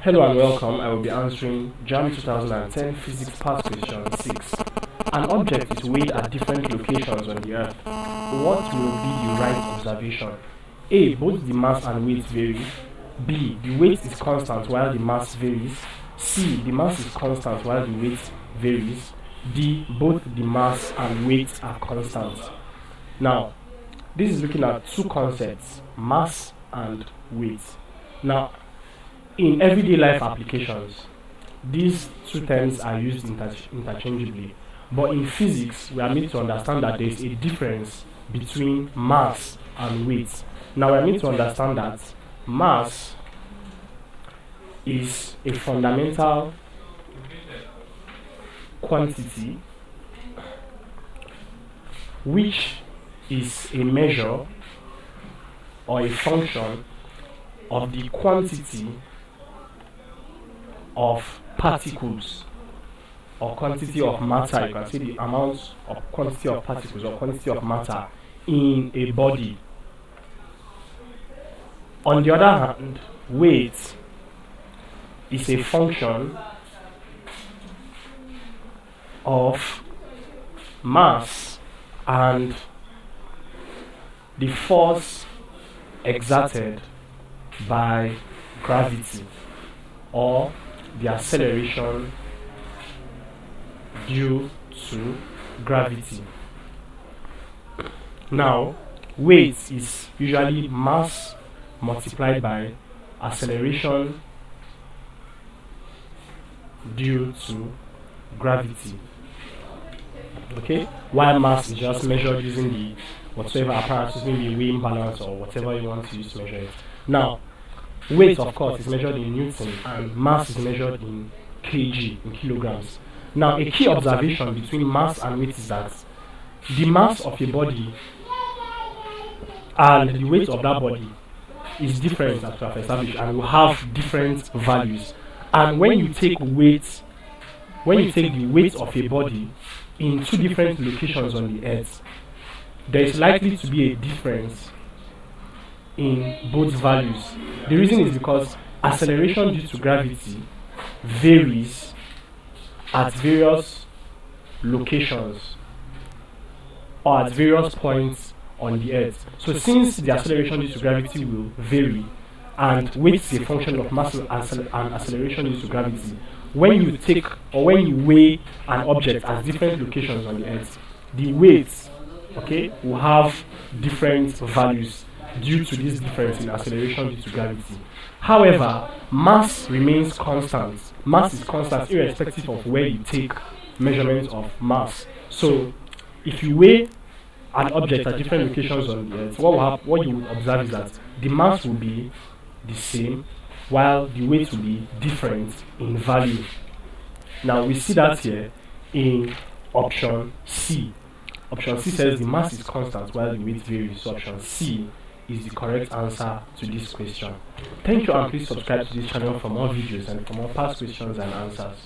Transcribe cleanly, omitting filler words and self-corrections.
Hello and welcome. I will be answering JAMB 2010 Physics Part Question 6. An object is weighed at different locations on the Earth. What will be the right observation? A. Both the mass and weight vary. B. The weight is constant while the mass varies. C. The mass is constant while the weight varies. D. Both the mass and weight are constant. Now, this is looking at two concepts, mass and weight. Now, in everyday life applications, these two terms are used interchangeably. But in physics, we are made to understand that there is a difference between mass and weight. Now, we are made to understand that mass is a fundamental quantity which is a measure or a function of the quantity of particles or quantity of matter. You can see the amount of quantity of particles or quantity of matter in a body. On the other hand, weight is a function of mass and the force exerted by gravity or the acceleration due to gravity. Now, weight is usually mass multiplied by acceleration due to gravity. Okay? While mass is just measured using the whatever apparatus, maybe weighing balance or whatever you want to use to measure it. Now, weight, of course, is measured in Newton and mass is measured in kg, in kilograms. Now, a key observation between mass and weight is that the mass of a body and the weight of that body is different, as we have established, and will have different values. And when you take the weight of a body in two different locations on the Earth, there is likely to be a difference in both values. The reason is because acceleration due to gravity varies at various locations or at various points on the Earth. So since the acceleration due to gravity will vary and weight is a function of mass and acceleration due to gravity, when you take or when you weigh an object at different locations on the Earth, the weights, will have different values due to this difference in acceleration due to gravity. However, mass remains constant. Mass is constant irrespective of where you take measurements of mass. So, if you weigh an object at different locations on the Earth, what you will observe is that the mass will be the same, while the weight will be different in value. Now, we see that here in option C. Option C says the mass is constant while the weight varies. So option C is the correct answer to this question. Thank you, and please subscribe to this channel for more videos and for more past questions and answers.